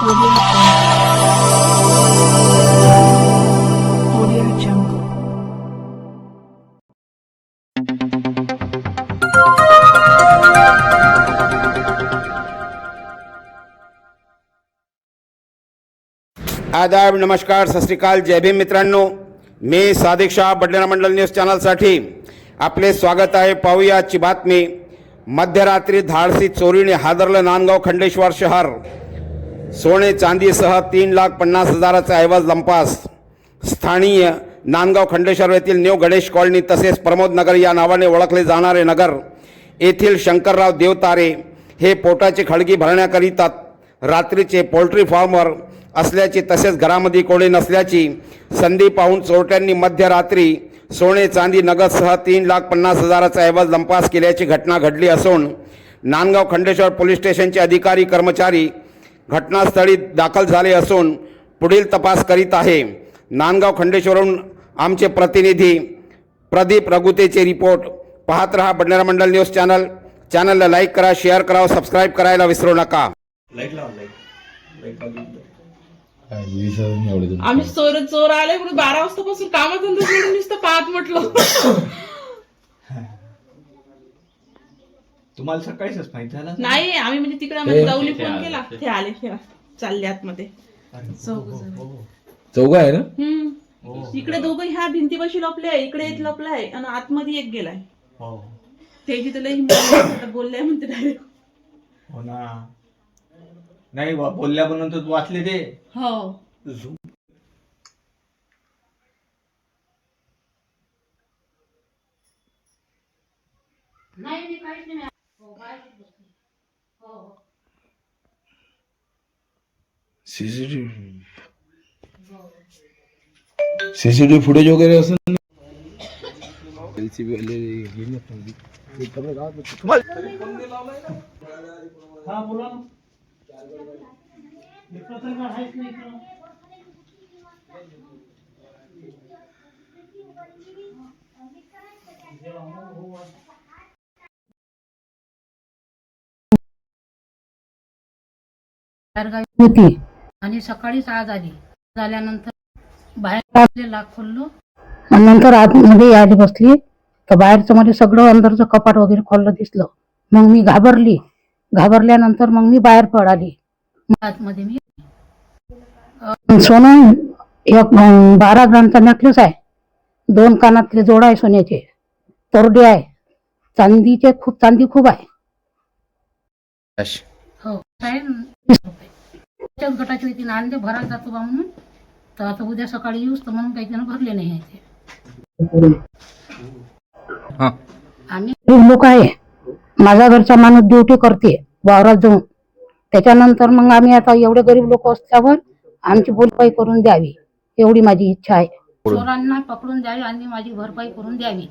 आदाब, नमस्कार, सत श्री अकाल, जय भीम मित्रांनो. मी सादिक शाह, बडनेरा मंडल न्यूज चॅनलसाठी आपले स्वागत आहे. पाहूया आजची बातमी. मध्यरात्री धाडसी चोरीने हादरलं नांदगाव खंडेश्वर शहर. सोने चांदीसह 3,50,000चा ऐवज लंपास. स्थानीय नांदगाव खंडेश्वर येथील न्यू गणेश कॉलनी तसेच प्रमोद नगर या नावाने ओळखले जाणारे नगर येथील शंकरराव देवतारे हे पोटाची खळगी भरण्याकरिता रात्रीचे पोल्ट्री फार्मवर असल्याची तसेच घरामध्ये कोणी नसल्याची संधी पाहून चोरट्यांनी मध्यरात्री सोने चांदी नगदसह 3,50,000चा ऐवज लंपास केल्याची घटना घडली असून नांदगाव खंडेश्वर पोलीस स्टेशनचे अधिकारी कर्मचारी घटनास्थळी दाखल झाले असून पुढील तपास करीत आहे. नांदगाव खंडेश्वरहून आमचे प्रतिनिधी प्रदीप रघुतेचे रिपोर्ट. पाहत रहा बडनेरा मंडल न्यूज चॅनल. चॅनलला लाईक करा, शेअर करा, सबस्क्राईब करायला विसरू नका. आम्ही चोर आले म्हणून 12 वाजतापासून कामाधंदा सोडून नुसतं पाहत म्हटलं. तुम्हाला सकाळीच माहित झालं? नाही, आम्ही म्हणजे तिकडे जाऊन फोन केला, ते आले, चालले आतमध्ये. चौघ आहे ना? इकडे दोघं ह्या भिंतीपाशी लपले, इकडे एक लपलाय आणि आतमध्ये एक गेलाय. ते जिथे लई बोलले म्हणते डायरेक्ट. हो ना, नाही बोलल्यानंतर वाचले ते. हो, सीसीटीव्ही फुटेज वगैरे असेल ना. होती आणि सकाळीच आज आली. झाल्यानंतर बाहेर लाक खोललो आणि नंतर आतमध्ये यायला बसली तर बाहेरचं मध्ये सगळं अंदरचं कपाट वगैरे खोललं दिसलं. मग मी घाबरल्यानंतर मग मी बाहेर पळाली. आतमध्ये मी सोनं एक 12 ग्रामचा नेकलेस आहे, 2 कानातले जोड आहे सोन्याचे, तोरडे आहे, चांदी खूप आहे. हो साहेब, गटाच्या वतीने आणले, भरायला जातो बा म्हणून. तर आता उद्या सकाळी येऊस तर म्हणून काही जण भरले नाही आहे ते. आम्ही गरीब लोक आहे. माझा घरचा माणूस ड्युटी करते वावरात जाऊन. त्याच्यानंतर मग आम्ही आता एवढे गरीब लोक असल्यावर आमची भरपाई करून द्यावी एवढी माझी इच्छा आहे. चोरांना पकडून द्यावी आणि माझी भरपाई करून द्यावी.